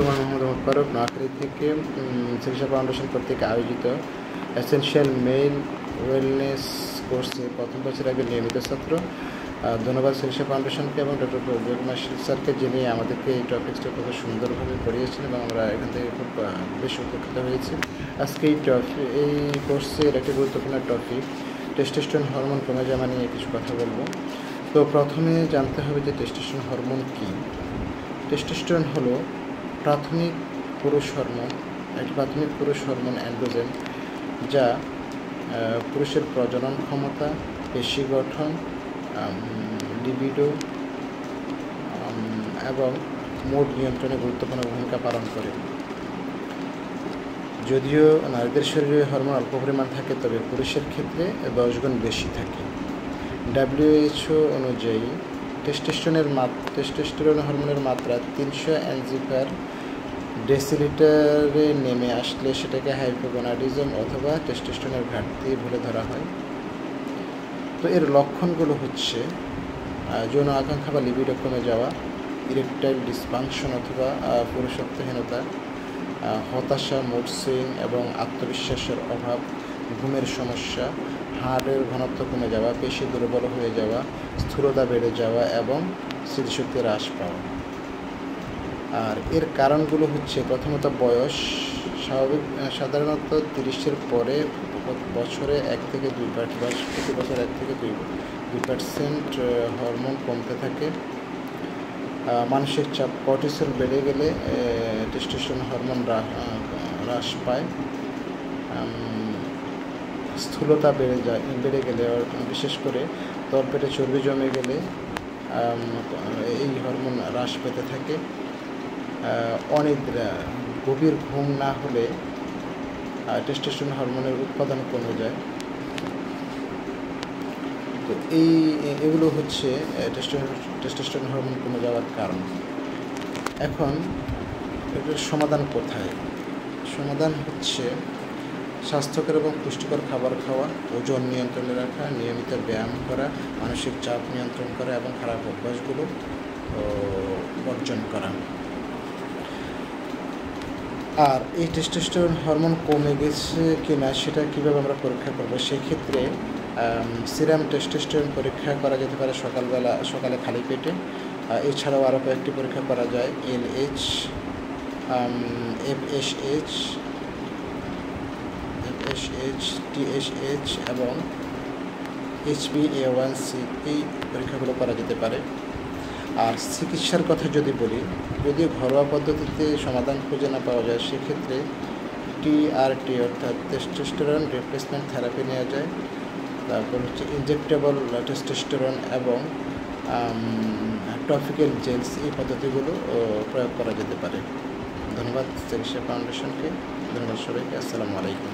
মোহাম্মদ ফারুক নোয়াখালী থেকে চিকিৎসা ফাউন্ডেশন কর্তৃক আয়োজিত এসেনশিয়াল মেল ওয়েলনেস কোর্সে প্রথম বছর আগে নিয়মিত ছাত্র। ধন্যবাদ চিকিৎসা ফাউন্ডেশনকে এবং ডক্টর মাসিদ স্যারকে, যিনি আমাদেরকে এই টপিক্সটা খুব সুন্দরভাবে পড়িয়েছেন এবং আমরা এখান থেকে খুব বেশ উপকৃত হয়েছি। আজকে এই কোর্সের একটি গুরুত্বপূর্ণ টপিক টেস্টোস্টেরন হরমোন কমে যাওয়া নিয়ে কিছু কথা বলবো। তো প্রথমে জানতে হবে যে টেস্টোস্টেরন হরমোন কী। টেস্টোস্টেরন হলো প্রাথমিক পুরুষ হরমোন, একটি প্রাথমিক পুরুষ হরমোন অ্যান্ড্রোজেন, যা পুরুষের প্রজনন ক্ষমতা, পেশি গঠন, লিবিডো এবং মুড নিয়ন্ত্রণে গুরুত্বপূর্ণ ভূমিকা পালন করে। যদিও নারীদের শরীরে হরমোন অল্প পরিমাণ থাকে, তবে পুরুষের ক্ষেত্রে 10 গুণ বেশি থাকে। WHO অনুযায়ী টেস্টোস্টেরন হরমোনের মাত্রা 300 mg/ডেসিলিটারে নেমে আসলে সেটাকে হাইপোগোনাডিজম অথবা টেস্টোস্টেরনের ঘাটতি বলে ধরা হয়। তো এর লক্ষণগুলো হচ্ছে যৌন আকাঙ্ক্ষা বা লিবিডো কমে যাওয়া, ইরেকটাইল ডিসফাংশন অথবা পুরুষত্বহীনতা, হতাশা, মুড সুইং এবং আত্মবিশ্বাসের অভাব, ঘুমের সমস্যা, হাড়ের ঘনত্ব কমে যাওয়া, পেশি দুর্বল হয়ে যাওয়া, স্থূলতা বেড়ে যাওয়া এবং স্মৃতিশক্তি হ্রাস পাওয়া। আর এর কারণগুলো হচ্ছে প্রথমত বয়স। সাধারণত 30-এর পরে বছরে 1 থেকে 2% প্রতি বছর 1 থেকে 2% হরমোন কমতে থাকে। মানসিক চাপ, কর্টিসল বেড়ে গেলে টেস্টোস্টেরন হরমোন হ্রাস পায়। স্থূলতা বেড়ে গেলে, বিশেষ করে তলপেটে চর্বি জমে গেলে এই হরমোন হ্রাস পেতে থাকে। অনিদ্রা, গভীর ঘুম না হলে টেস্টোস্টেরন হরমোনের উৎপাদন কমে যায়। তো এগুলো হচ্ছে টেস্টোস্টেরন হরমোন কমে যাওয়ার কারণ। এখন এটার সমাধান কোথায়? সমাধান হচ্ছে স্বাস্থ্যকর এবং পুষ্টিকর খাবার খাওয়া, ওজন নিয়ন্ত্রণে রাখা, নিয়মিত ব্যায়াম করা, মানসিক চাপ নিয়ন্ত্রণ করা এবং খারাপ অভ্যাসগুলো বর্জন করা। আর এই টেস্টোস্টেরন হরমোন কমে গেছে কিনা সেটা কীভাবে আমরা পরীক্ষা করব? সেক্ষেত্রে সিরাম টেস্টোস্টেরন পরীক্ষা করা যেতে পারে সকালে খালি পেটে। এছাড়াও আরও কয়েকটি পরীক্ষা করা যায়, LH, FSH, TSH এবং HbA1c, এই পরীক্ষাগুলো করা যেতে পারে। আর চিকিৎসার কথা যদি বলি, যদিও ঘরোয়া পদ্ধতিতে সমাধান খুঁজে না পাওয়া যায়, সেক্ষেত্রে TRT অর্থাৎ টেস্টোস্টেরন রিপ্লেসমেন্ট থেরাপি নেওয়া যায়। তারপর হচ্ছে ইনজেক্টেবল টেস্টোস্টেরন এবং টপিক্যাল জেলস, এই পদ্ধতিগুলো প্রয়োগ করা যেতে পারে। ধন্যবাদ চিকিৎসা ফাউন্ডেশনকে, ধন্যবাদ সবাইকে। আসসালামু আলাইকুম।